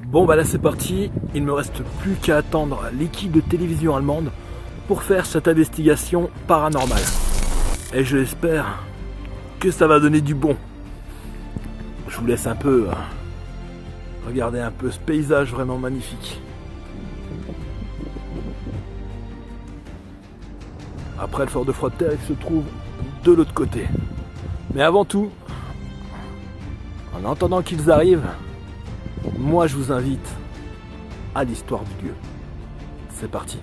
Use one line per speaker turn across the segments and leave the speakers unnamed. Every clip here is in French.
Bon bah là c'est parti, il ne me reste plus qu'à attendre l'équipe de télévision allemande pour faire cette investigation paranormale. Et je l'espère que ça va donner du bon. Je vous laisse un peu regarder un peu ce paysage vraiment magnifique. Après le fort de Froidterre, il se trouve de l'autre côté. Mais avant tout, en attendant qu'ils arrivent, moi je vous invite à l'histoire du lieu. C'est parti.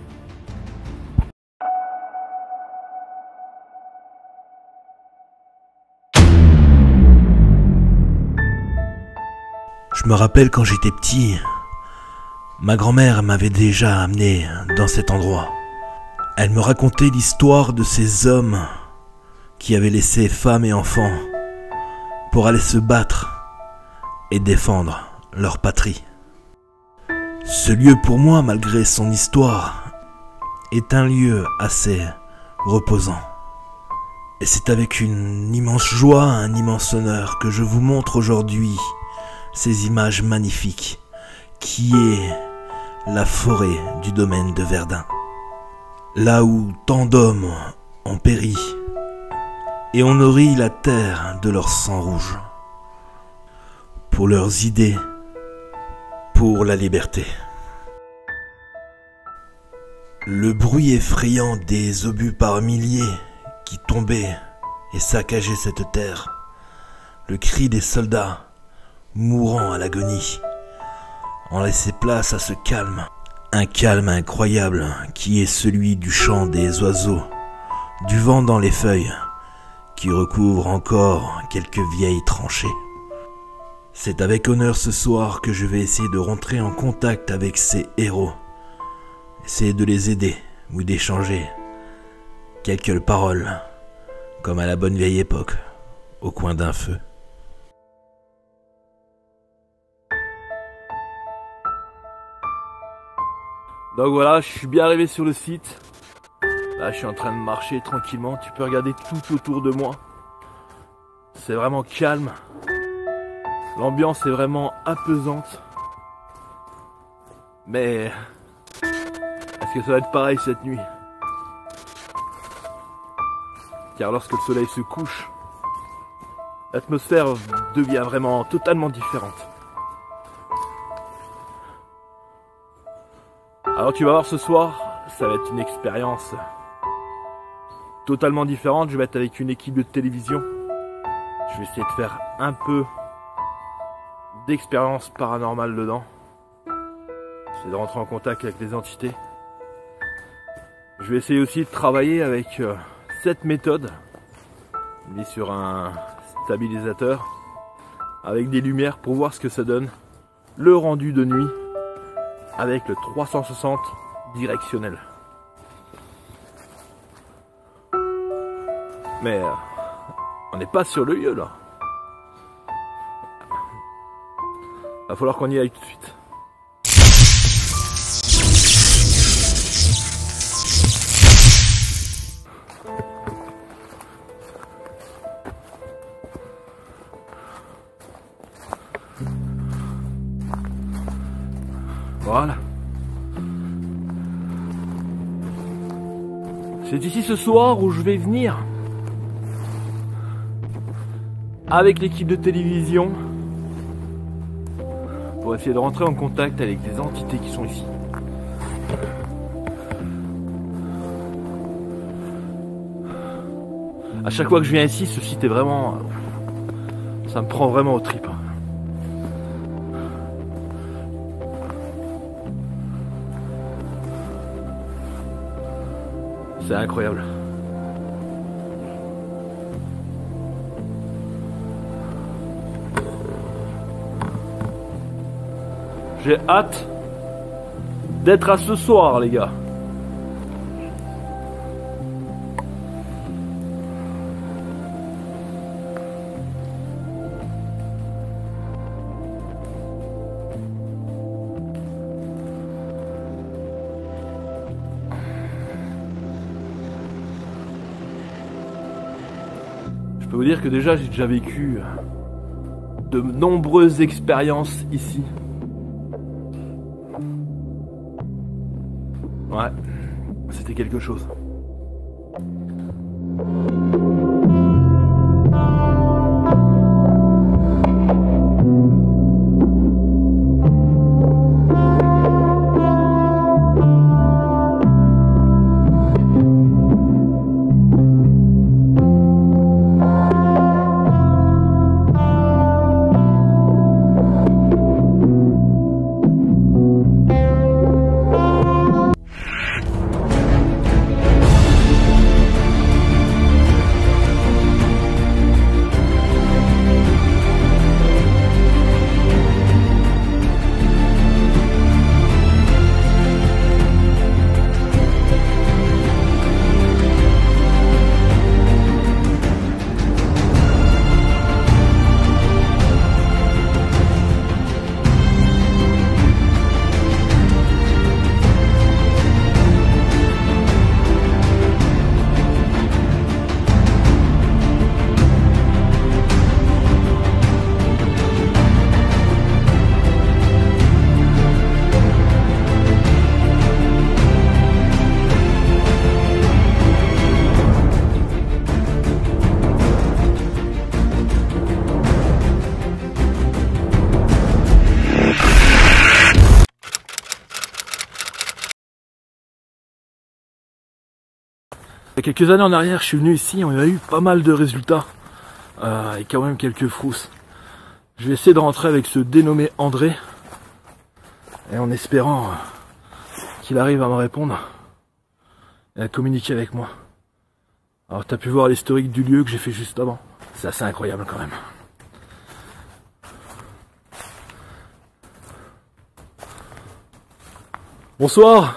Je me rappelle quand j'étais petit, ma grand-mère m'avait déjà amené dans cet endroit. Elle me racontait l'histoire de ces hommes qui avaient laissé femmes et enfants pour aller se battre et défendre leur patrie. Ce lieu pour moi, malgré son histoire, est un lieu assez reposant. Et c'est avec une immense joie, un immense honneur que je vous montre aujourd'hui ces images magnifiques qui est la forêt du domaine de Verdun. Là où tant d'hommes ont péri et ont nourri la terre de leur sang rouge, pour leurs idées, pour la liberté. Le bruit effrayant des obus par milliers qui tombaient et saccageaient cette terre, le cri des soldats mourant à l'agonie, ont laissé place à ce calme. Un calme incroyable qui est celui du chant des oiseaux, du vent dans les feuilles, qui recouvre encore quelques vieilles tranchées. C'est avec honneur ce soir que je vais essayer de rentrer en contact avec ces héros, essayer de les aider ou d'échanger quelques paroles, comme à la bonne vieille époque, au coin d'un feu.
Donc voilà, je suis bien arrivé sur le site. Là, je suis en train de marcher tranquillement. Tu peux regarder tout autour de moi. C'est vraiment calme. L'ambiance est vraiment apaisante. Mais est-ce que ça va être pareil cette nuit? Car lorsque le soleil se couche, l'atmosphère devient vraiment totalement différente. Alors tu vas voir ce soir, ça va être une expérience totalement différente. Je vais être avec une équipe de télévision. Je vais essayer de faire un peu d'expérience paranormale dedans. C'est de rentrer en contact avec les entités. Je vais essayer aussi de travailler avec cette méthode, mise sur un stabilisateur, avec des lumières pour voir ce que ça donne. Le rendu de nuit avec le 360 directionnel. Mais on n'est pas sur le lieu là. Va falloir qu'on y aille tout de suite. Voilà. C'est ici ce soir où je vais venir avec l'équipe de télévision pour essayer de rentrer en contact avec les entités qui sont ici. À chaque fois que je viens ici, ce site est vraiment... ça me prend vraiment aux tripes. C'est incroyable. J'ai hâte d'être à ce soir, les gars. Je peux vous dire que déjà j'ai déjà vécu de nombreuses expériences ici. Ouais, c'était quelque chose. Il y a quelques années en arrière, je suis venu ici, on a eu pas mal de résultats et quand même quelques frousses. Je vais essayer de rentrer avec ce dénommé André et en espérant qu'il arrive à me répondre et à communiquer avec moi. Alors tu as pu voir l'historique du lieu que j'ai fait juste avant. C'est assez incroyable quand même. Bonsoir.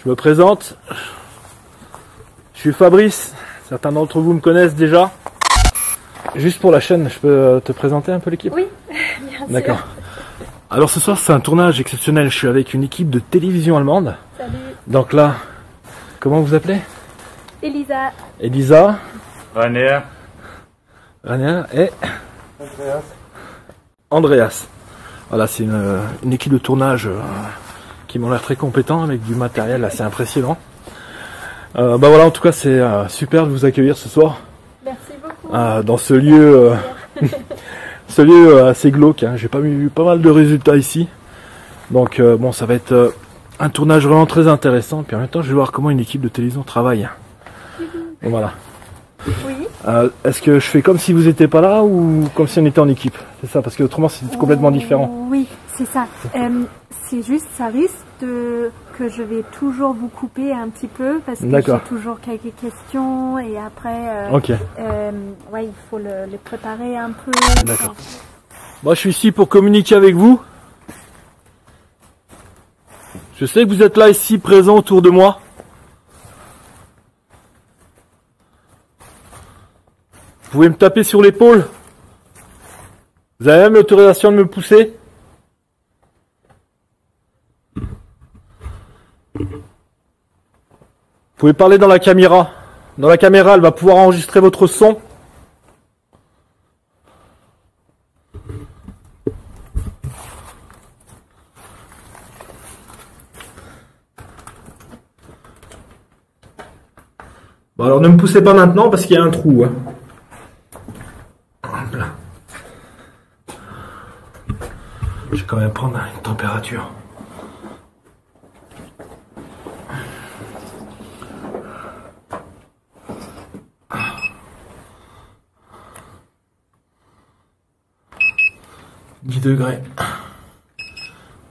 Je me présente, je suis Fabrice, certains d'entre vous me connaissent déjà. Juste pour la chaîne, je peux te présenter un peu l'équipe?
Oui, bien sûr.
D'accord. Alors ce soir c'est un tournage exceptionnel, je suis avec une équipe de télévision allemande.
Salut.
Donc là, comment vous appelez?
Elisa.
Elisa.
Rainer.
Rainer et Andreas. Voilà, c'est une équipe de tournage qui m'ont l'air très compétents avec du matériel assez impressionnant. Bah voilà, en tout cas c'est super de vous accueillir ce soir.
Merci beaucoup.
Dans ce lieu, ce lieu assez glauque. Hein. J'ai pas eu pas mal de résultats ici. Donc bon, ça va être un tournage vraiment très intéressant. Puis en même temps, je vais voir comment une équipe de télévision travaille. Bon, voilà.
Oui.
Est-ce que je fais comme si vous n'étiez pas là ou comme si on était en équipe? C'est ça, parce que autrement c'est complètement différent.
Oui, c'est ça. C'est juste, ça risque que je vais toujours vous couper un petit peu parce que j'ai toujours quelques questions et après,
Ok.
ouais, il faut les préparer un peu.
D'accord. Moi, je suis ici pour communiquer avec vous. Je sais que vous êtes là ici présents autour de moi. Vous pouvez me taper sur l'épaule. Vous avez même l'autorisation de me pousser. Vous pouvez parler dans la caméra. Dans la caméra, elle va pouvoir enregistrer votre son. Bon, alors ne me poussez pas maintenant parce qu'il y a un trou. Hein. Hop là. Je vais quand même prendre une température. « 10 degrés.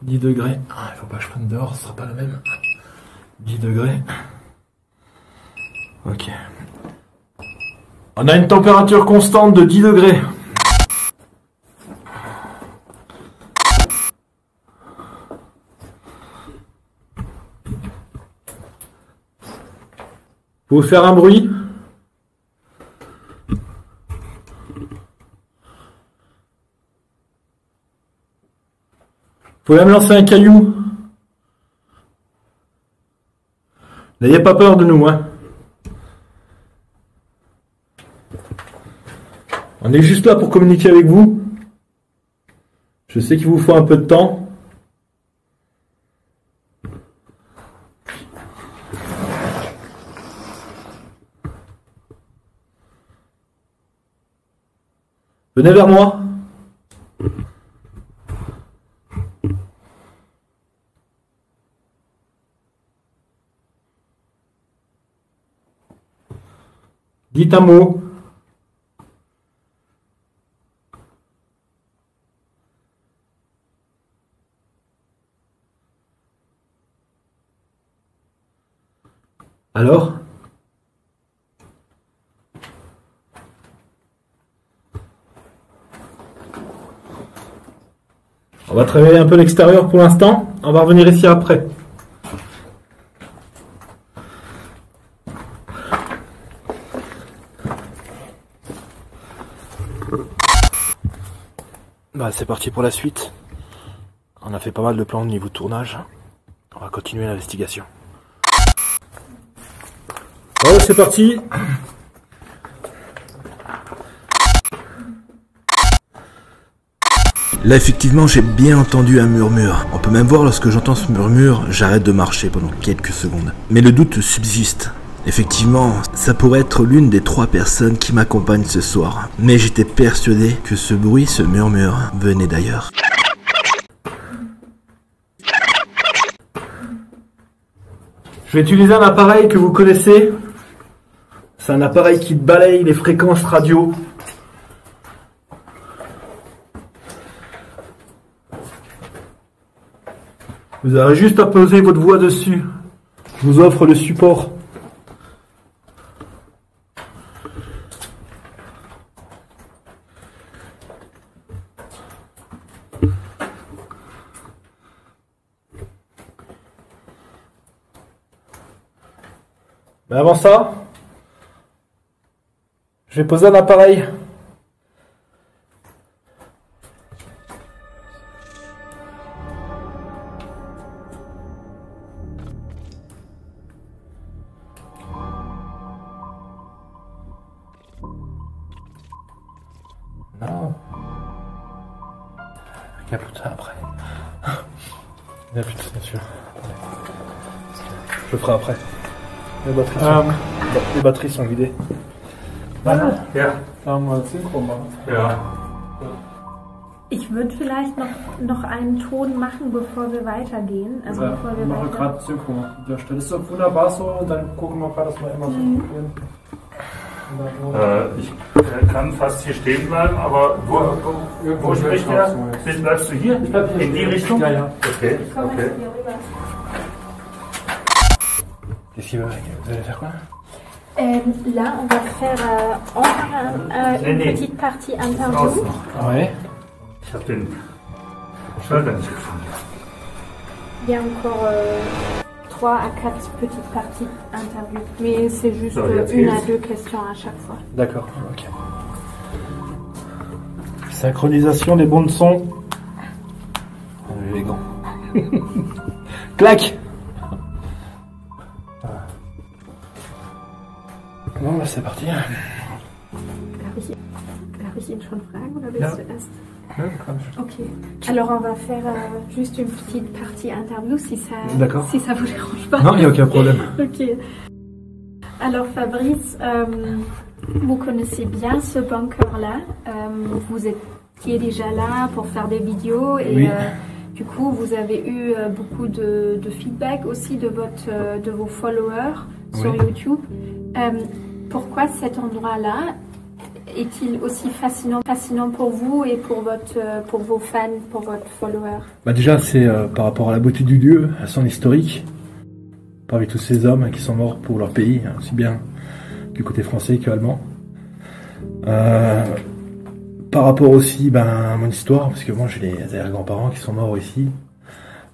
10 degrés. Ah, il faut pas que je prenne dehors, ce sera pas la même. 10 degrés. Ok. On a une température constante de 10 degrés. Vous pouvez faire un bruit? Vous pouvez me lancer un caillou. N'ayez pas peur de nous, hein. On est juste là pour communiquer avec vous. Je sais qu'il vous faut un peu de temps. Venez vers moi. Dites un mot. Alors? On va travailler un peu l'extérieur pour l'instant. On va revenir ici après. Bah, c'est parti pour la suite. On a fait pas mal de plans au niveau de tournage. On va continuer l'investigation. Bon, c'est parti.
Là, effectivement, j'ai bien entendu un murmure. On peut même voir lorsque j'entends ce murmure, j'arrête de marcher pendant quelques secondes. Mais le doute subsiste. Effectivement, ça pourrait être l'une des 3 personnes qui m'accompagnent ce soir. Mais j'étais persuadé que ce bruit, ce murmure, venait d'ailleurs.
Je vais utiliser un appareil que vous connaissez. C'est un appareil qui balaye les fréquences radio. Vous avez juste à poser votre voix dessus. Je vous offre le support. Mais avant ça, je vais poser un appareil. Non. Capote ça après. Il n'y a plus de ceinture. Je le ferai après. Les batteries sont vidées.
Ja. Synchro machen. Ja.
Ich würde vielleicht noch einen Ton machen, bevor wir weitergehen. Also
Ja,
bevor
wir
wir
machen gerade Synchro an der Stelle. Ist doch wunderbar so und dann gucken wir gerade, dass wir immer so probieren.
Ich kann fast hier stehen bleiben, aber wo spricht er? Bleibst du hier?
Ich bleib hier.
In die Richtung?
Ja, ja.
Okay,
Ich komme
okay.
jetzt hier rüber.
Qu'est-ce qu'il veut? Vous allez faire quoi?
Là, on va faire encore une petite partie interview.
Ouais.
Ich habe den Schalter nicht gefunden.
Il y a encore 3 à 4 petites parties interview. Mais c'est juste
Ça,
une à 2 questions à chaque fois.
D'accord, ok. Synchronisation des bons de son. Les gants. Clac. Bon, bah c'est parti.
Darf ich ihn schon fragen oder willst du erst? Ok. Alors on va faire juste une petite partie interview si ça vous dérange pas.
Non, il n'y a aucun problème.
Ok. Alors Fabrice, vous connaissez bien ce bunker-là. Vous étiez déjà là pour faire des vidéos et
oui.
Du coup vous avez eu beaucoup de feedback aussi de vos followers sur YouTube. Pourquoi cet endroit-là est-il aussi fascinant pour vous et pour vos fans, pour votre follower?
Bah déjà c'est par rapport à la beauté du lieu, à son historique, parmi tous ces hommes qui sont morts pour leur pays, aussi bien du côté français qu'allemand. Par rapport aussi à mon histoire, parce que moi j'ai les arrière-grands-parents qui sont morts ici.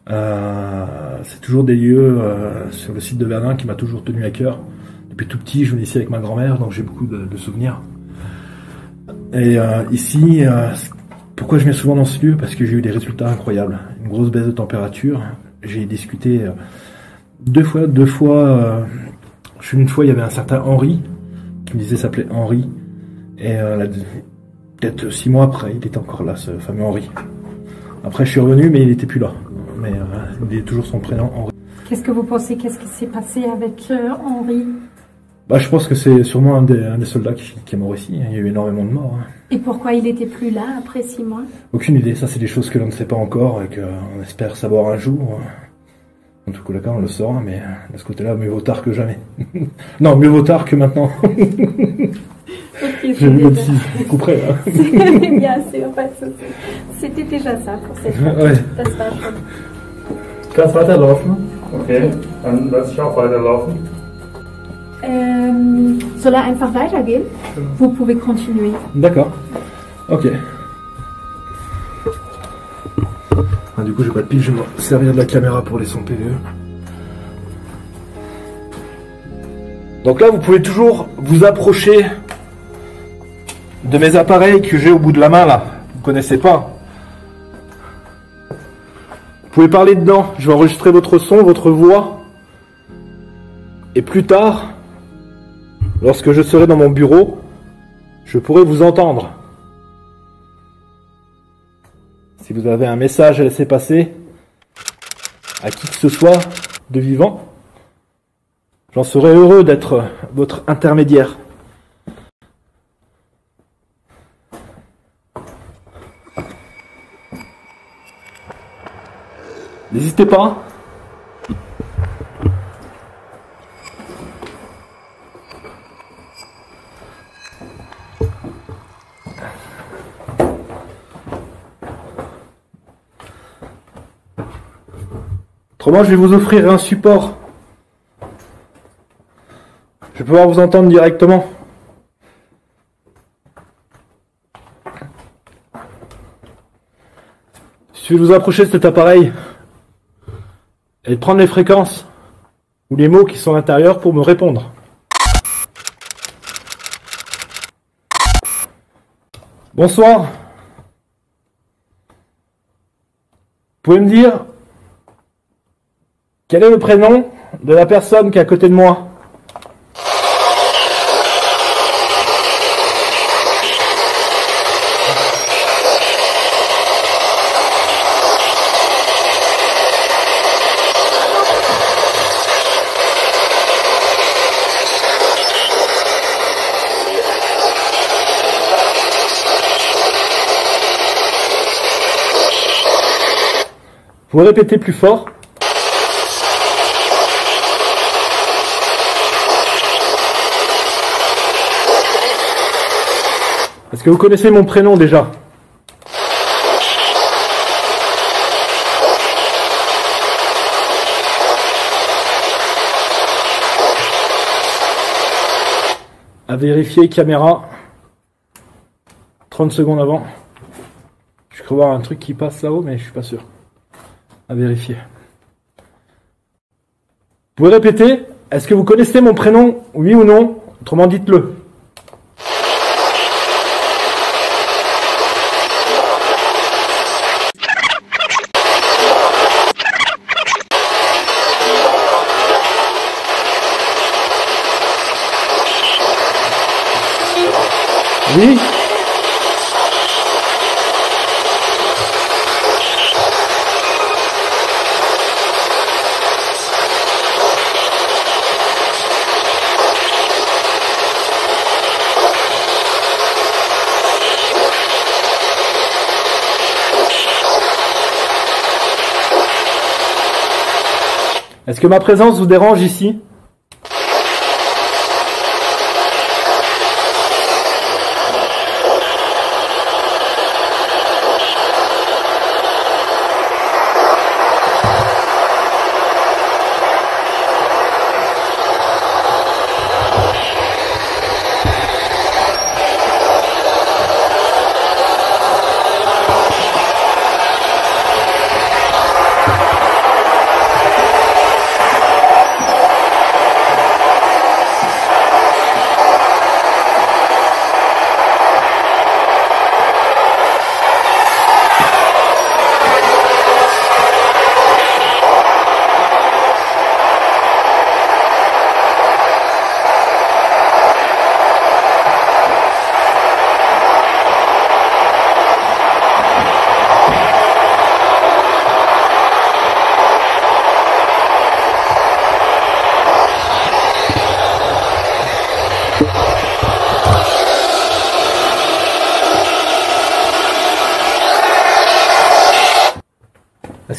C'est toujours des lieux sur le site de Verdun qui m'a toujours tenu à cœur. Depuis tout petit, je venais ici avec ma grand-mère, donc j'ai beaucoup de souvenirs. Et ici, pourquoi je viens souvent dans ce lieu? Parce que j'ai eu des résultats incroyables. Une grosse baisse de température. J'ai discuté deux fois. Une fois, il y avait un certain Henri qui me disait s'appelait Henri. Et peut-être 6 mois après, il était encore là, ce fameux Henri. Après je suis revenu mais il était plus là. Mais il est toujours son prénom, Henri.
Qu'est-ce que vous pensez? Qu'est-ce qui s'est passé avec Henri?
Bah, je pense que c'est sûrement un des soldats qui est mort ici. Il y a eu énormément de morts. Hein.
Et pourquoi il n'était plus là après 6 mois?
Aucune idée. Ça, c'est des choses que l'on ne sait pas encore et qu'on espère savoir un jour. En tout cas, on le saura, mais de ce côté-là, mieux vaut tard que jamais. Non, mieux vaut tard que maintenant.
Okay,
j'ai vu votre fille, je couperai là.
C'est bien sûr, pas de souci. C'était déjà ça pour cette fois.
Ouais.
Das war schon.
Kannst weiterlaufen?
Okay, dann lass ich auch weiterlaufen.
Soll er einfach weitergehen? Vous pouvez continuer.
D'accord. Ok. Ah, du coup, j'ai pas de pile, je vais me servir de la caméra pour les sons PVE. Donc là, vous pouvez toujours vous approcher de mes appareils que j'ai au bout de la main là. Vous connaissez pas. Vous pouvez parler dedans. Je vais enregistrer votre son, votre voix. Et plus tard, lorsque je serai dans mon bureau, je pourrai vous entendre. Si vous avez un message à laisser passer à qui que ce soit de vivant, j'en serai heureux d'être votre intermédiaire. N'hésitez pas. Autrement, je vais vous offrir un support. Je vais pouvoir vous entendre directement. Il suffit de vous approcher de cet appareil et de prendre les fréquences ou les mots qui sont à l'intérieur pour me répondre. Bonsoir. Vous pouvez me dire quel est le prénom de la personne qui est à côté de moi? Vous répétez plus fort. Est-ce que vous connaissez mon prénom déjà? À vérifier, caméra. 30 secondes avant. Je crois voir un truc qui passe là-haut, mais je suis pas sûr. À vérifier. Vous pouvez répéter? Est-ce que vous connaissez mon prénom? Oui ou non? Autrement, dites-le. Oui. Est-ce que ma présence vous dérange ici?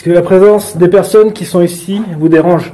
Est-ce que la présence des personnes qui sont ici vous dérange?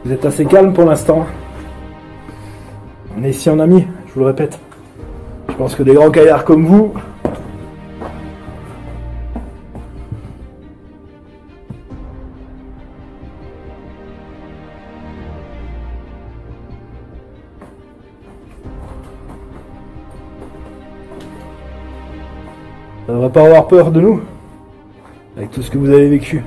Vous êtes assez calme pour l'instant. On est ici en amis, je vous le répète. Je pense que des grands gaillards comme vous... Ça ne devrait pas avoir peur de nous, avec tout ce que vous avez vécu.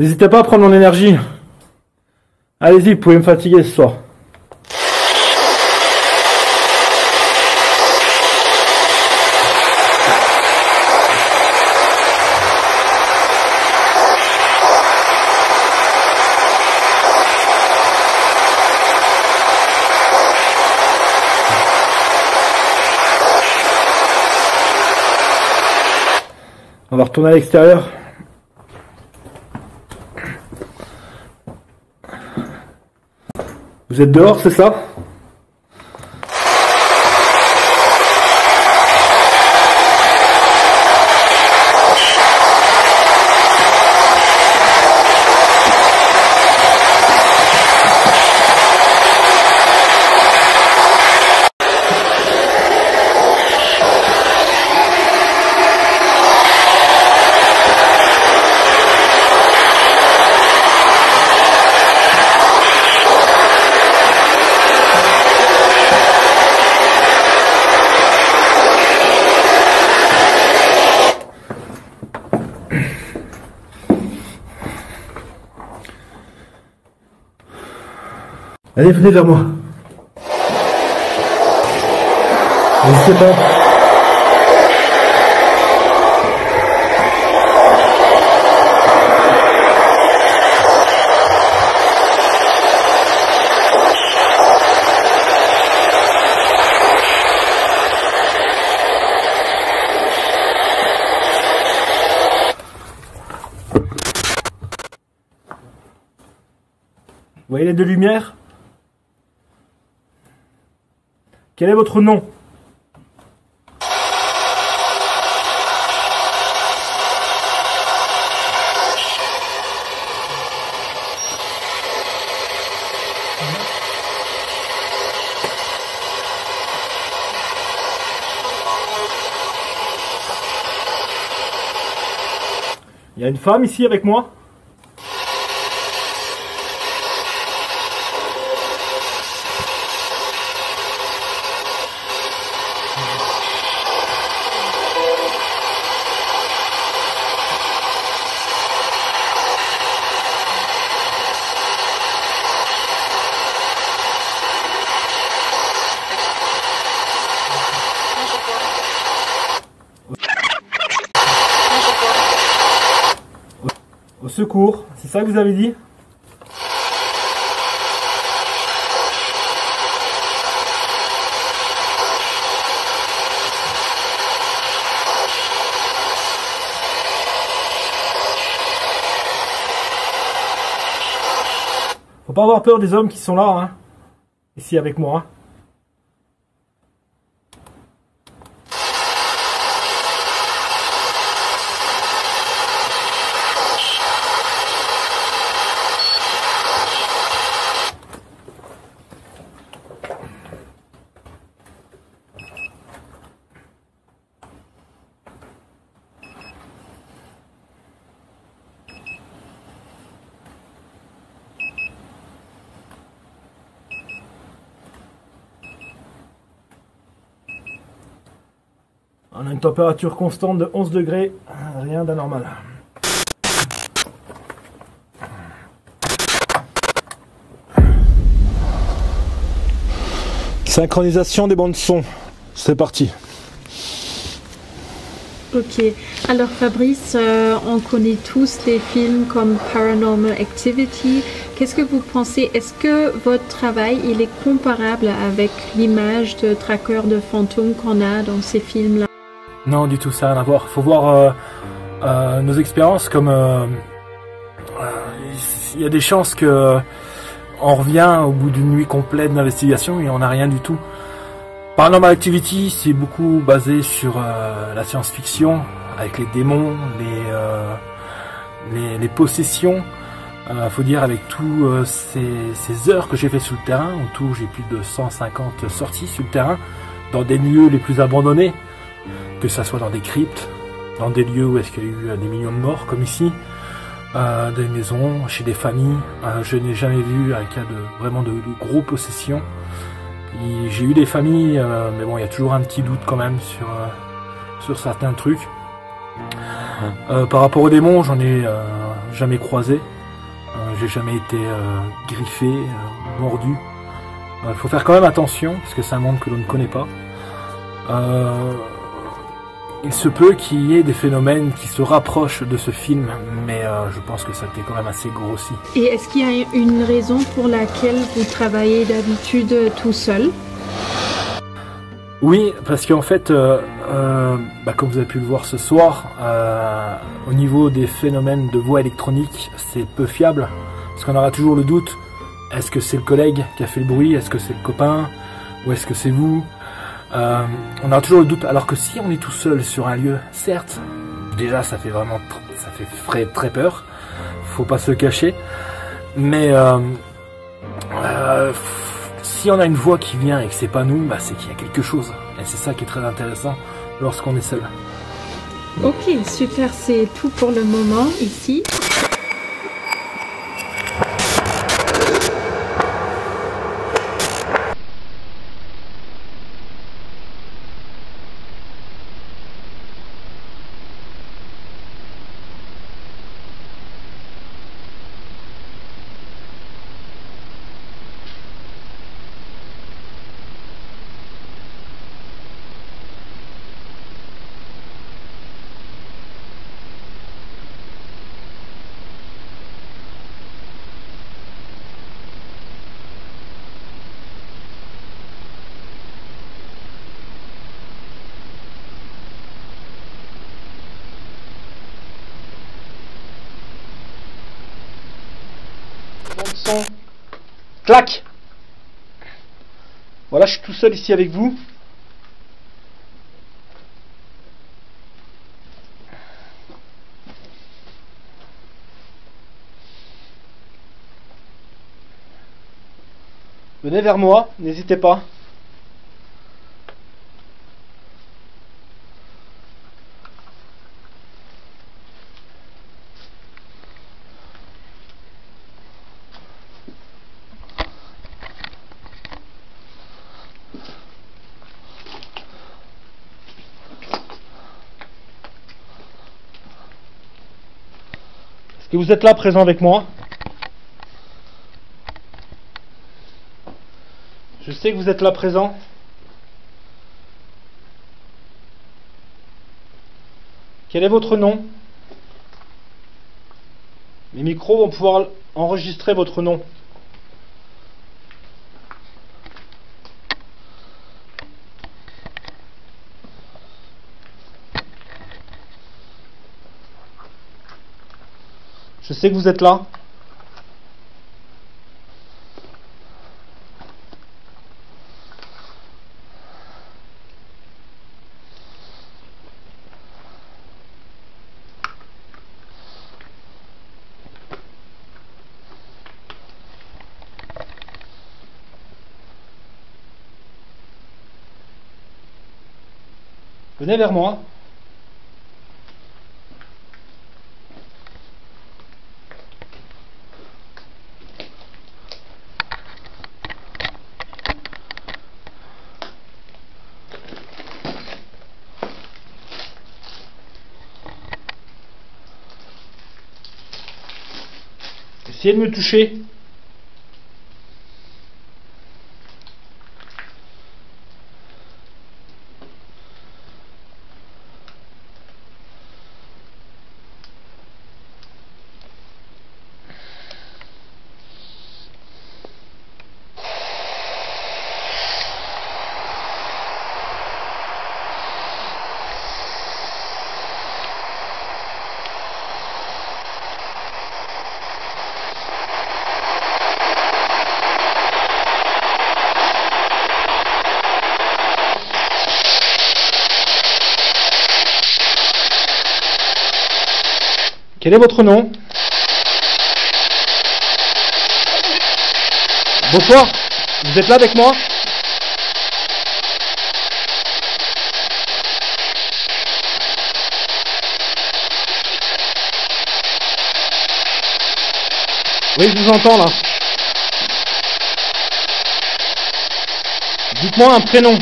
N'hésitez pas à prendre mon énergie. Allez-y, vous pouvez me fatiguer ce soir. On va retourner à l'extérieur. Vous êtes dehors, c'est ça? Allez, venez vers moi. N'hésitez pas. Vous voyez les deux lumières? Quel est votre nom? Il y a une femme ici avec moi? Au secours, c'est ça que vous avez dit? Faut pas avoir peur des hommes qui sont là, hein, ici avec moi. On a une température constante de 11 degrés, rien d'anormal. Synchronisation des bandes son, c'est parti.
Ok, alors Fabrice, on connaît tous les films comme Paranormal Activity. Qu'est-ce que vous pensez? Est-ce que votre travail il est comparable avec l'image de traqueur de fantômes qu'on a dans ces films-là?
Non, du tout, ça n'a rien à voir. Il faut voir nos expériences comme... il y a des chances que on revient au bout d'une nuit complète d'investigation et on n'a rien du tout. Paranormal Activity, c'est beaucoup basé sur la science-fiction, avec les démons, les possessions. Faut dire avec tous ces heures que j'ai fait sur le terrain, en tout j'ai plus de 150 sorties sur le terrain, dans des lieux les plus abandonnés, que ça soit dans des cryptes, dans des lieux où est-ce qu'il y a eu des millions de morts, comme ici, des maisons, chez des familles. Je n'ai jamais vu un cas vraiment de gros possessions. J'ai eu des familles, mais bon, il y a toujours un petit doute quand même sur certains trucs. Par rapport aux démons, j'en ai jamais croisé. J'ai jamais été griffé, mordu. Il faut faire quand même attention, parce que c'est un monde que l'on ne connaît pas. Il se peut qu'il y ait des phénomènes qui se rapprochent de ce film, mais je pense que ça a été quand même assez grossi.
Et est-ce qu'il y a une raison pour laquelle vous travaillez d'habitude tout seul?
Oui, parce qu'en fait, comme vous avez pu le voir ce soir, au niveau des phénomènes de voix électronique, c'est peu fiable, parce qu'on aura toujours le doute, est-ce que c'est le collègue qui a fait le bruit, est-ce que c'est le copain, ou est-ce que c'est vous? On a toujours le doute, alors que si on est tout seul sur un lieu, certes, déjà ça fait très peur, faut pas se cacher, mais si on a une voix qui vient et que c'est pas nous, c'est qu'il y a quelque chose, et c'est ça qui est très intéressant lorsqu'on est seul.
Ok, super, c'est tout pour le moment ici.
Clac! Voilà, je suis tout seul ici avec vous. Venez vers moi, n'hésitez pas. Est-ce que vous êtes là, présent avec moi? Je sais que vous êtes là, présent. Quel est votre nom? Les micros vont pouvoir enregistrer votre nom. Je sais que vous êtes là. Venez vers moi. Essayez de me toucher. Quel est votre nom? Bonsoir, vous êtes là avec moi? Oui, je vous entends là. Dites-moi un prénom.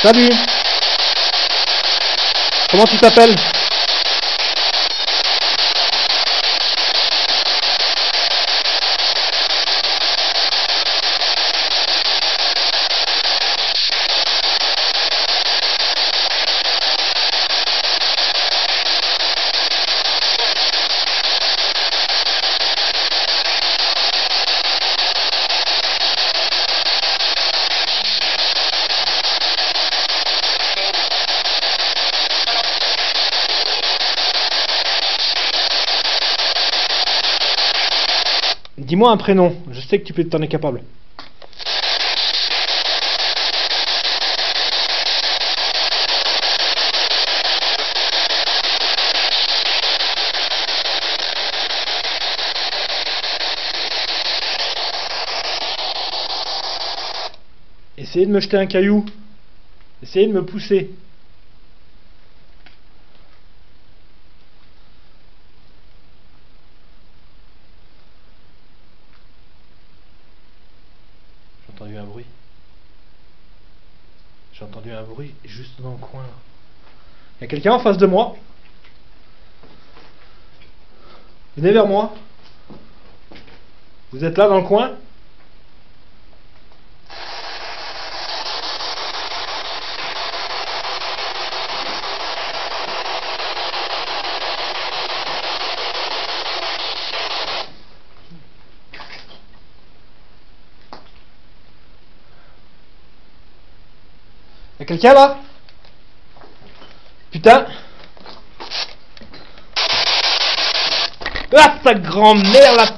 Salut. Comment tu t'appelles? Dis-moi un prénom, je sais que tu peux t'en es capable. Essayez de me jeter un caillou. Essayez de me pousser. J'ai entendu un bruit. J'ai entendu un bruit juste dans le coin. Il y a quelqu'un en face de moi. Venez vers moi. Vous êtes là dans le coin? Y'a quelqu'un là? Putain! Ah, ta grand-mère là!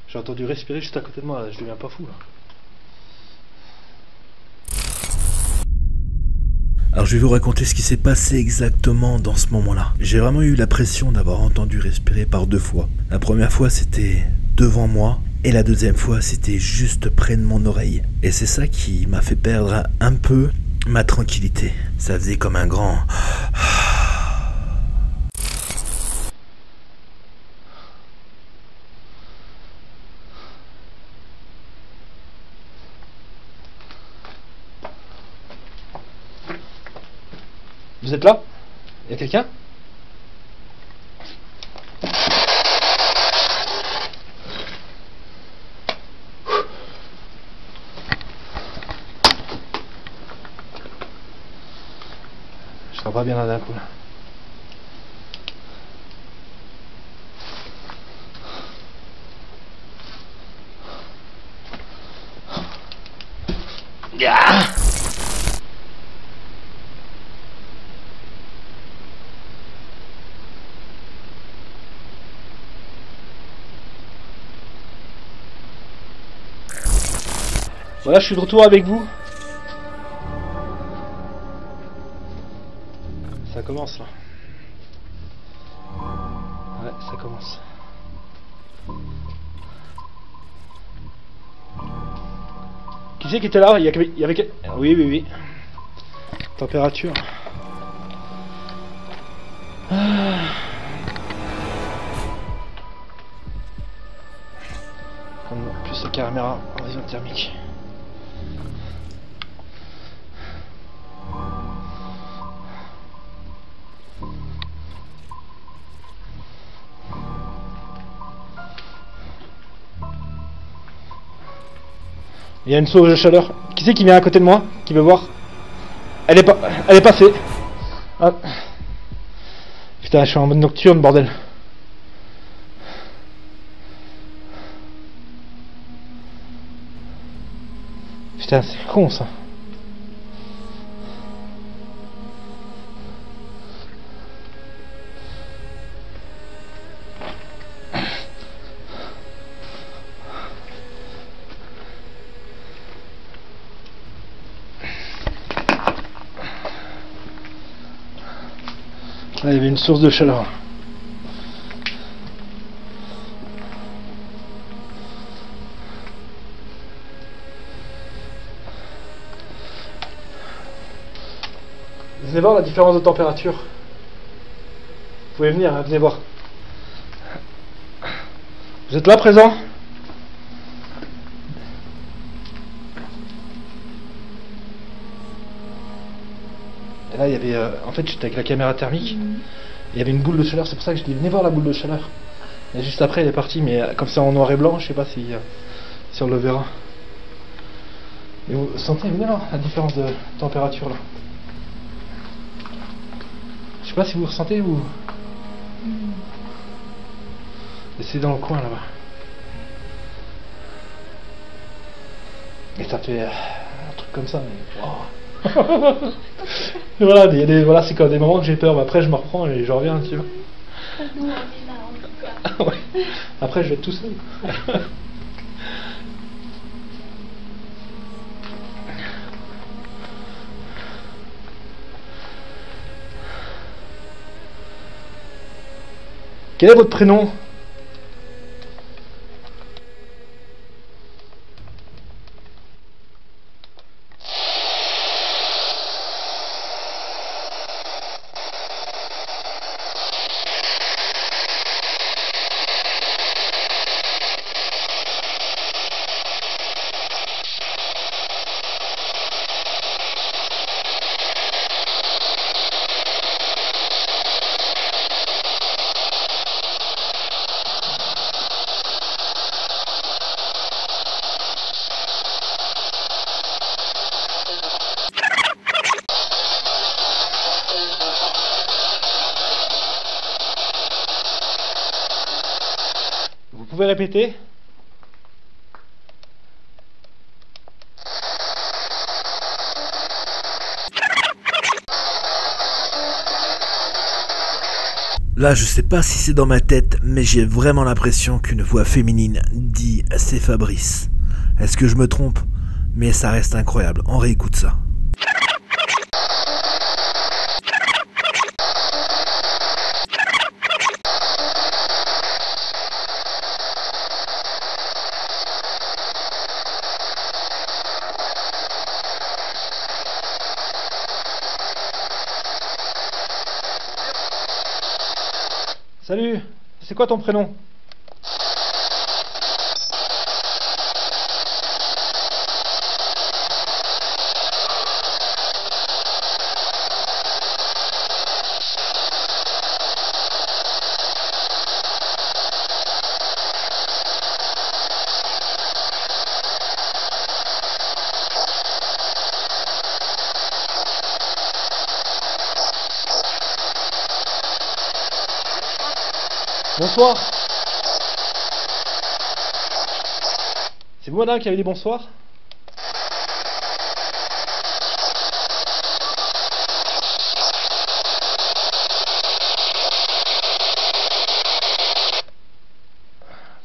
J'ai entendu respirer juste à côté de moi, là. Je deviens pas fou là.
Alors je vais vous raconter ce qui s'est passé exactement dans ce moment-là. J'ai vraiment eu l'impression d'avoir entendu respirer par 2 fois. La première fois c'était devant moi et la deuxième fois c'était juste près de mon oreille. Et c'est ça qui m'a fait perdre un peu ma tranquillité. Ça faisait comme un grand...
Vous êtes là? Y'a quelqu'un? Je serai pas bien là d'un coup là. Voilà, je suis de retour avec vous. Ça commence là. Ouais, ça commence. Qui c'est qui était là? Il y avait... Oui.
Température. Plus la caméra en vision thermique. Il y a une source de chaleur. Qui c'est qui vient à côté de moi? Qui veut voir? Elle est passée. Ah. Putain, je suis en mode nocturne, bordel. Putain, c'est con ça. Là, il y avait une source de chaleur. Venez voir la différence de température. Vous pouvez venir, venez voir. Vous êtes là présent? Et là, il y avait... en fait, j'étais avec la caméra thermique. Il y avait une boule de chaleur, c'est pour ça que je dis venez voir la boule de chaleur. Et juste après, elle est partie, mais comme c'est en noir et blanc, je sais pas si on le verra. Et vous sentez, venez là, la différence de température là. Je sais pas si vous ressentez ou... Et c'est dans le coin là-bas. Et ça fait un truc comme ça, mais... Oh. Voilà, il y a des, voilà, c'est comme des moments que j'ai peur, mais après je me reprends et je reviens, tu vois.
Nous, on est là, en tout cas.
Ouais. Après je vais être tout seul. Quel est votre prénom? Vous pouvez répéter?
Là, je sais pas si c'est dans ma tête, mais j'ai vraiment l'impression qu'une voix féminine dit « c'est Fabrice ». Est-ce que je me trompe? Mais ça reste incroyable, on réécoute ça.
Salut, c'est quoi ton prénom? Bonsoir. C'est vous madame qui avez dit bonsoir?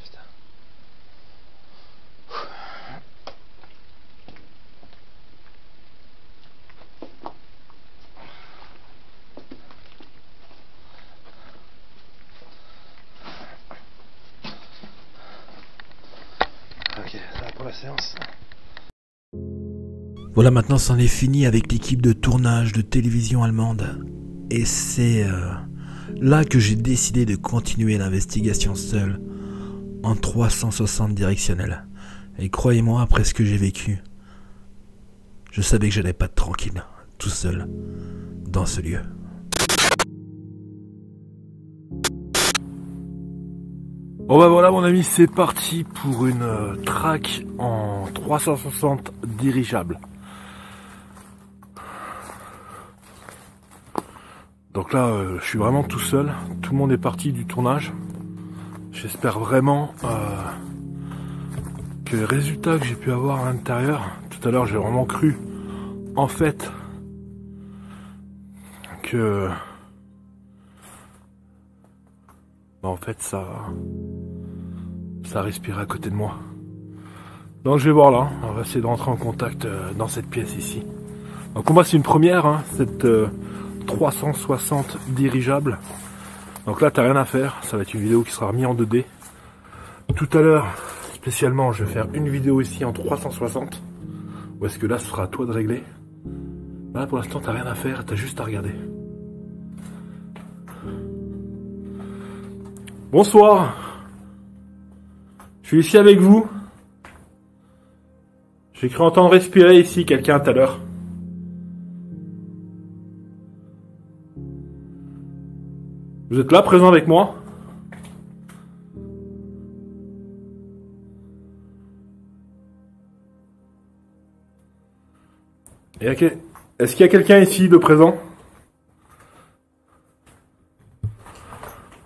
Putain. Ok, ça va pour la séance.
Voilà, maintenant c'en est fini avec l'équipe de tournage de télévision allemande. Et c'est là que j'ai décidé de continuer l'investigation seul, en 360 directionnel. Et croyez-moi, après ce que j'ai vécu, je savais que j'allais pas être tranquille, tout seul, dans ce lieu.
Bon bah voilà mon ami, c'est parti pour une track en 360 dirigeable. Donc là, je suis vraiment tout seul, tout le monde est parti du tournage. J'espère vraiment que les résultats que j'ai pu avoir à l'intérieur, tout à l'heure j'ai vraiment cru en fait que bah, en fait ça respirait à côté de moi. Donc je vais voir là, on va essayer de rentrer en contact dans cette pièce ici. Donc pour moi c'est une première, hein, cette 360 dirigeable. Donc là t'as rien à faire, ça va être une vidéo qui sera remise en 2D. Tout à l'heure, spécialement, je vais faire une vidéo ici en 360. Ou est-ce que là ce sera à toi de régler? Là pour l'instant t'as rien à faire, t'as juste à regarder. Bonsoir. Je suis ici avec vous. J'ai cru entendre respirer ici quelqu'un tout à l'heure. Vous êtes là, présent avec moi? Est-ce qu'il y a quelqu'un ici de présent?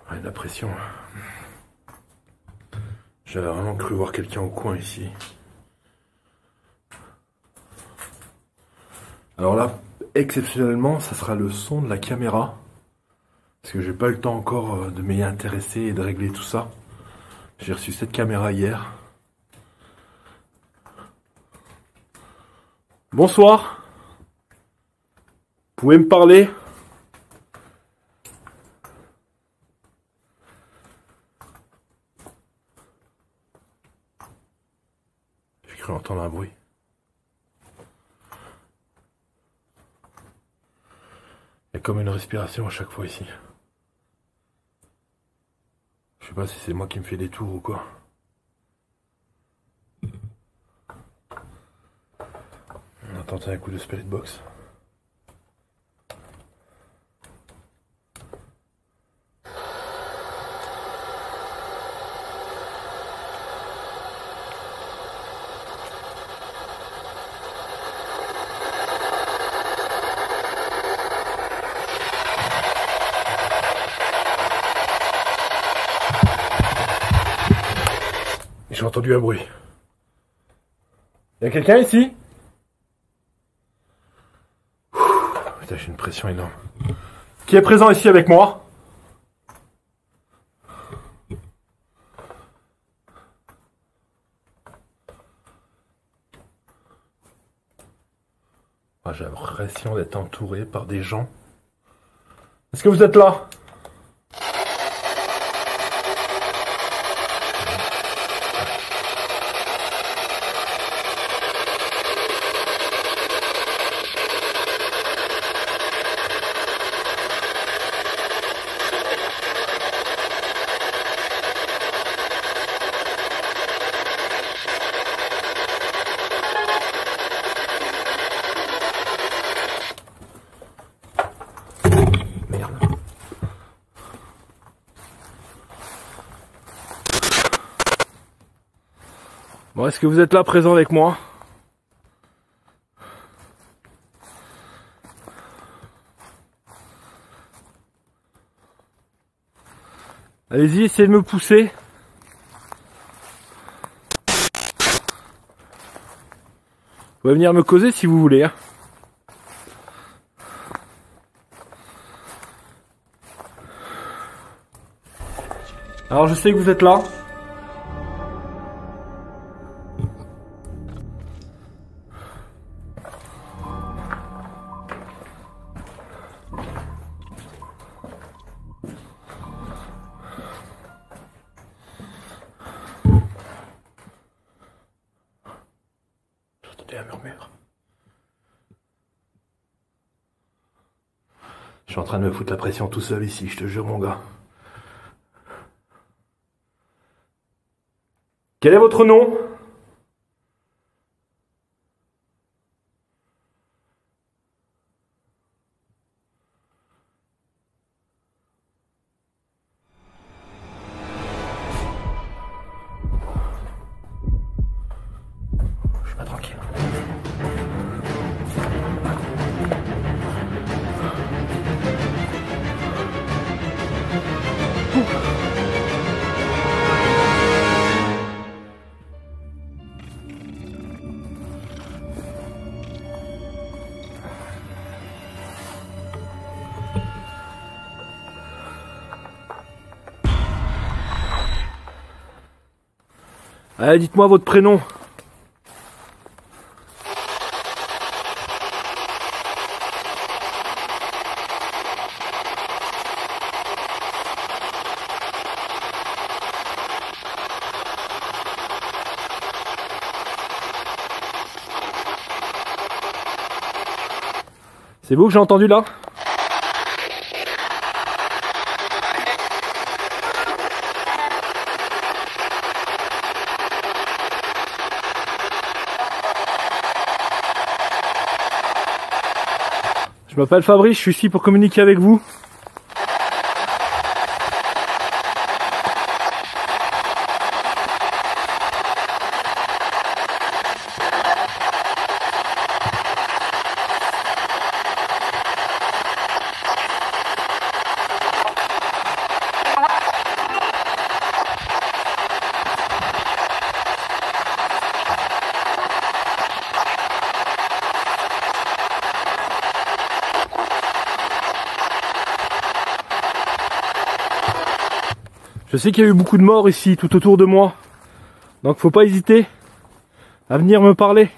Ouais, la pression. J'avais vraiment cru voir quelqu'un au coin ici. Alors là, exceptionnellement, ça sera le son de la caméra. Parce que j'ai pas eu le temps encore de m'y intéresser et de régler tout ça. J'ai reçu cette caméra hier. Bonsoir. Vous pouvez me parler? J'ai cru entendre un bruit. Il y a comme une respiration à chaque fois ici. Je sais pas si c'est moi qui me fais des tours ou quoi. On a tenté un coup de spirit box. J'ai entendu un bruit. Il y a quelqu'un ici? Putain, j'ai une pression énorme. Qui est présent ici avec moi? Ah, j'ai l'impression d'être entouré par des gens. Est-ce que vous êtes là? Bon, est-ce que vous êtes là présent avec moi? Allez-y, essayez de me pousser. Vous pouvez venir me causer si vous voulez. Hein. Alors je sais que vous êtes là. J'entendais un murmure. Je suis en train de me foutre la pression tout seul ici, je te jure mon gars. Quel est votre nom? Je suis pas tranquille. Allez, dites-moi votre prénom. C'est vous que j'ai entendu là? Je m'appelle Fabrice, je suis ici pour communiquer avec vous. Je sais qu'il y a eu beaucoup de morts ici, tout autour de moi. Donc faut pas hésiter à venir me parler.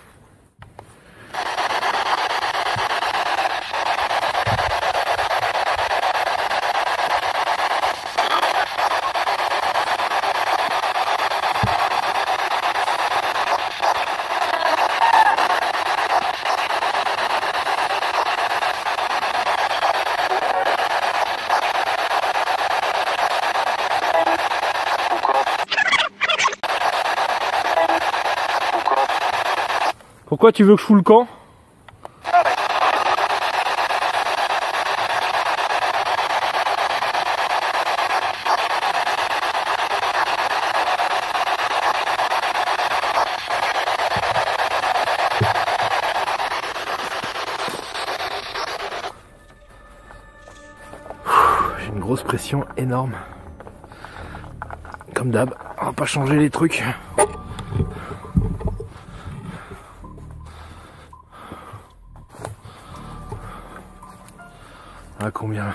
Pourquoi tu veux que je foule le camp? J'ai une grosse pression énorme. Comme d'hab, on va pas changer les trucs. À combien?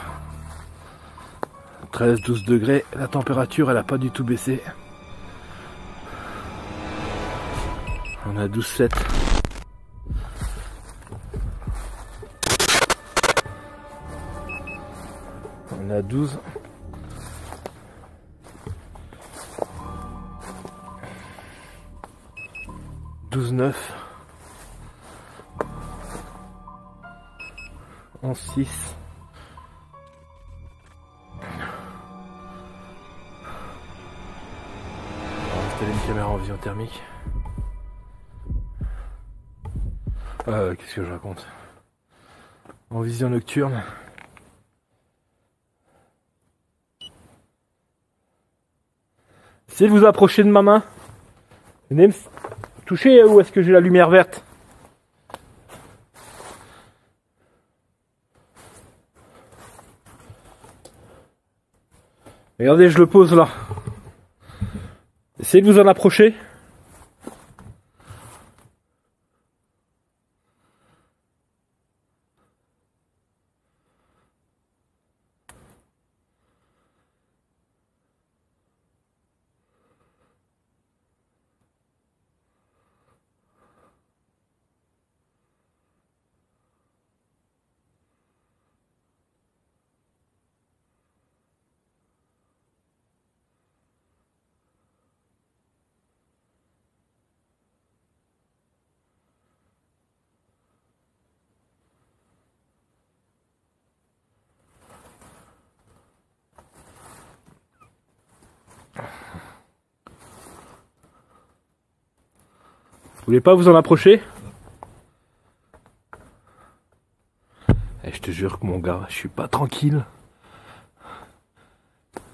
13-12 degrés, la température elle a pas du tout baissé. On a 12,7. On a 12. « 12,9. 11,6. Une caméra en vision thermique. Qu'est-ce que je raconte? En vision nocturne. Essayez de vous approcher de ma main. Venez me toucher où est-ce que j'ai la lumière verte. Regardez, je le pose là. Essayez de vous en approcher. voulez pas vous en approcher? Et je te jure que mon gars, je suis pas tranquille.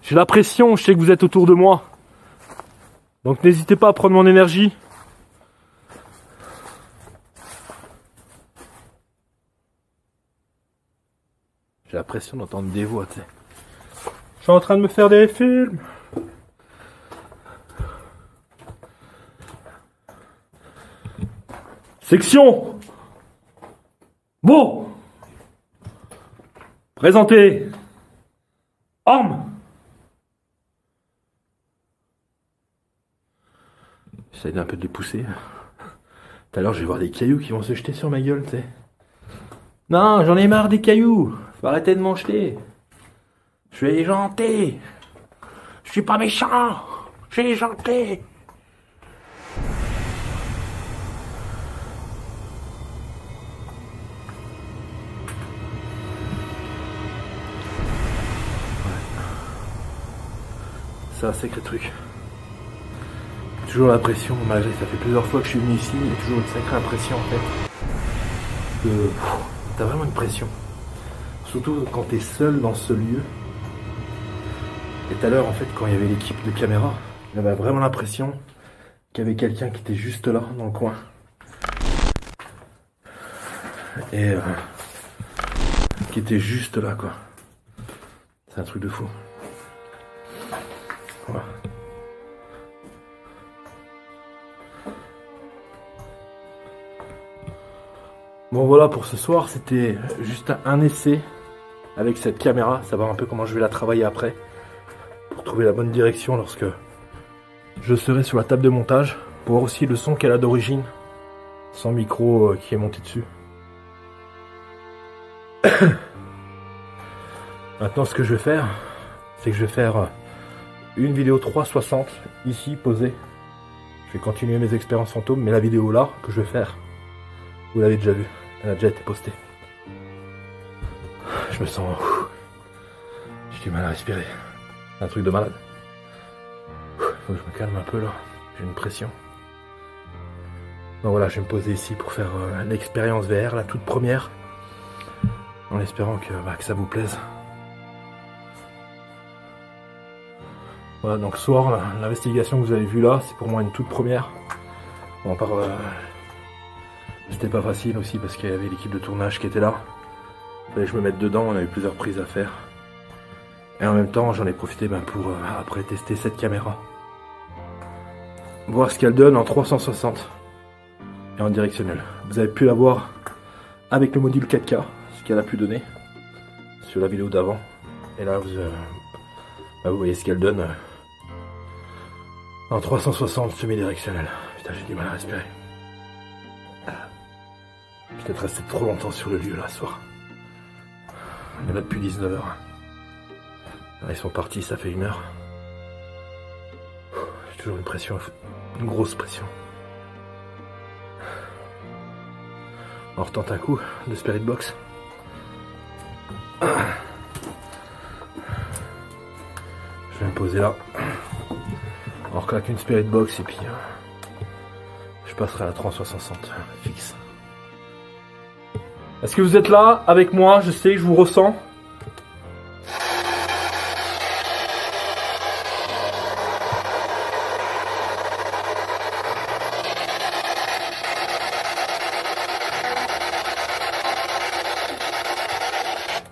J'ai la pression, je sais que vous êtes autour de moi. Donc n'hésitez pas à prendre mon énergie. J'ai la pression d'entendre des voix, tu sais. Je suis en train de me faire des films. Section. Bon. Présentez. Armes. J'essaie d'un peu de les pousser. Tout à l'heure, je vais voir des cailloux qui vont se jeter sur ma gueule, tu sais. Non, j'en ai marre des cailloux. Faut arrêter de m'en jeter. Je suis gentil. Je suis pas méchant. Je suis gentil. C'est un sacré truc. Toujours l'impression, malgré ça fait plusieurs fois que je suis venu ici, il y a toujours une sacrée impression en fait. T'as vraiment une pression. Surtout quand t'es seul dans ce lieu. Et tout à l'heure en fait quand il y avait l'équipe de caméra, j'avais vraiment l'impression qu'il y avait quelqu'un qui était juste là dans le coin. Et qui était juste là quoi. C'est un truc de fou. Voilà. Bon voilà pour ce soir, c'était juste un essai avec cette caméra, savoir un peu comment je vais la travailler après pour trouver la bonne direction lorsque je serai sur la table de montage, pour voir aussi le son qu'elle a d'origine, sans micro qui est monté dessus. Maintenant ce que je vais faire, c'est que je vais faire une vidéo 360 ici posée. Je vais continuer mes expériences fantômes, mais la vidéo là que je vais faire, vous l'avez déjà vue, elle a déjà été postée. Je me sens... J'ai du mal à respirer. Un truc de malade. Faut que je me calme un peu là, j'ai une pression. Donc voilà, je vais me poser ici pour faire l'expérience VR, la toute première. En espérant que ça vous plaise. Voilà, donc ce soir, l'investigation que vous avez vue là, c'est pour moi une toute première. Bon, par... C'était pas facile aussi parce qu'il y avait l'équipe de tournage qui était là. Il fallait que je me mette dedans, on avait plusieurs prises à faire. Et en même temps, j'en ai profité pour après tester cette caméra. Voir ce qu'elle donne en 360 et en directionnel. Vous avez pu la voir avec le module 4K, ce qu'elle a pu donner sur la vidéo d'avant. Et là, vous voyez ce qu'elle donne en 360 semi-directionnel. Putain, j'ai du mal à respirer. Je suis peut-être resté trop longtemps sur le lieu là ce soir. On est là depuis 19h. Là, ils sont partis, ça fait 1 heure. J'ai toujours une pression, une grosse pression. On retente un coup de Spirit Box. Je vais me poser là. On reclaque une Spirit Box et puis je passerai à la 360 fixe. Est-ce que vous êtes là avec moi? Je sais, je vous ressens.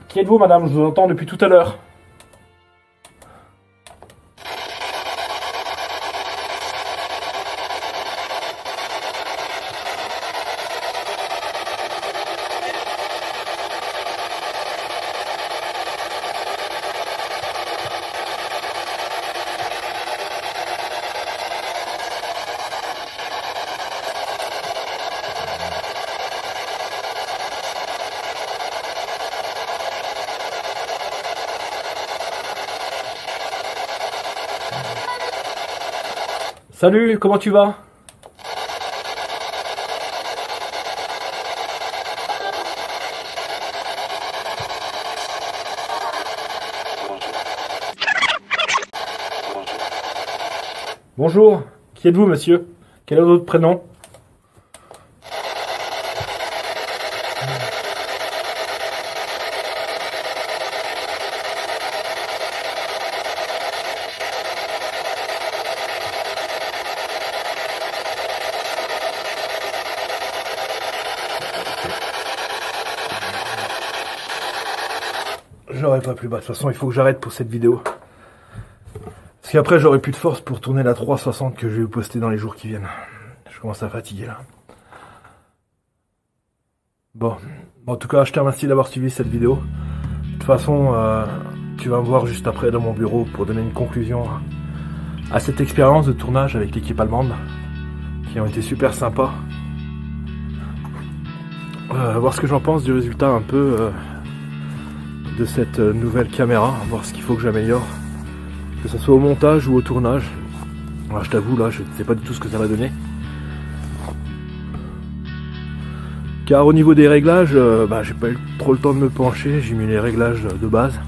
Qui êtes-vous, madame? Je vous entends depuis tout à l'heure. Salut, comment tu vas? Bonjour, qui êtes-vous, monsieur? Quel est votre prénom? j'aurais pas pu. Bah, de toute façon, il faut que j'arrête pour cette vidéo. Parce qu'après, j'aurai plus de force pour tourner la 360 que je vais vous poster dans les jours qui viennent. Je commence à fatiguer là. Bon, en tout cas, je te remercie d'avoir suivi cette vidéo. De toute façon, tu vas me voir juste après dans mon bureau pour donner une conclusion à cette expérience de tournage avec l'équipe allemande, qui ont été super sympas. Voir ce que j'en pense du résultat un peu de cette nouvelle caméra, voir ce qu'il faut que j'améliore, que ce soit au montage ou au tournage. Alors, je t'avoue, là, je ne sais pas du tout ce que ça va donner. Car au niveau des réglages, j'ai pas eu trop le temps de me pencher, j'ai mis les réglages de base.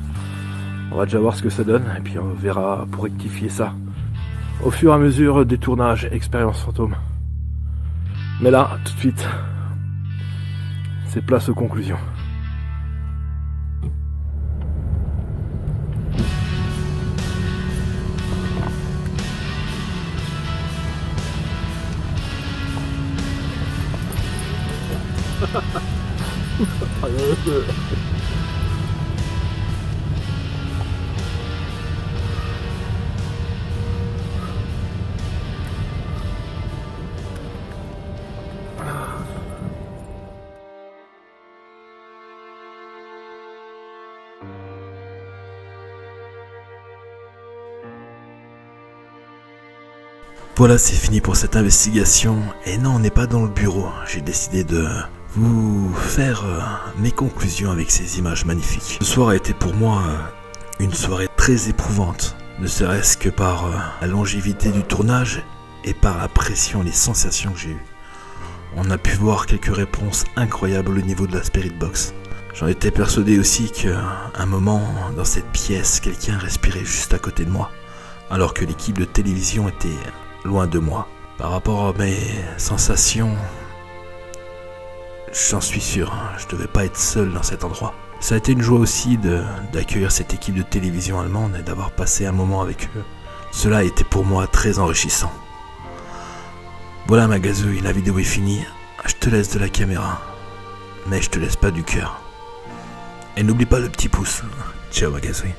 On va déjà voir ce que ça donne, et puis on verra pour rectifier ça au fur et à mesure des tournages Expérience Fantôme. Mais là, tout de suite, c'est place aux conclusions.
Voilà, c'est fini pour cette investigation. Et non, on n'est pas dans le bureau. J'ai décidé de vous faire mes conclusions avec ces images magnifiques. Ce soir a été pour moi une soirée très éprouvante, ne serait-ce que par la longévité du tournage et par la pression et les sensations que j'ai eues. On a pu voir quelques réponses incroyables au niveau de la Spirit Box. J'en étais persuadé aussi qu'à un moment, dans cette pièce, quelqu'un respirait juste à côté de moi, alors que l'équipe de télévision était loin de moi. Par rapport à mes sensations, j'en suis sûr, je devais pas être seul dans cet endroit. Ça a été une joie aussi d'accueillir cette équipe de télévision allemande et d'avoir passé un moment avec eux. Cela a été pour moi très enrichissant. Voilà ma gazouille, la vidéo est finie. Je te laisse de la caméra, mais je te laisse pas du cœur. Et n'oublie pas le petit pouce. Ciao ma gazouille.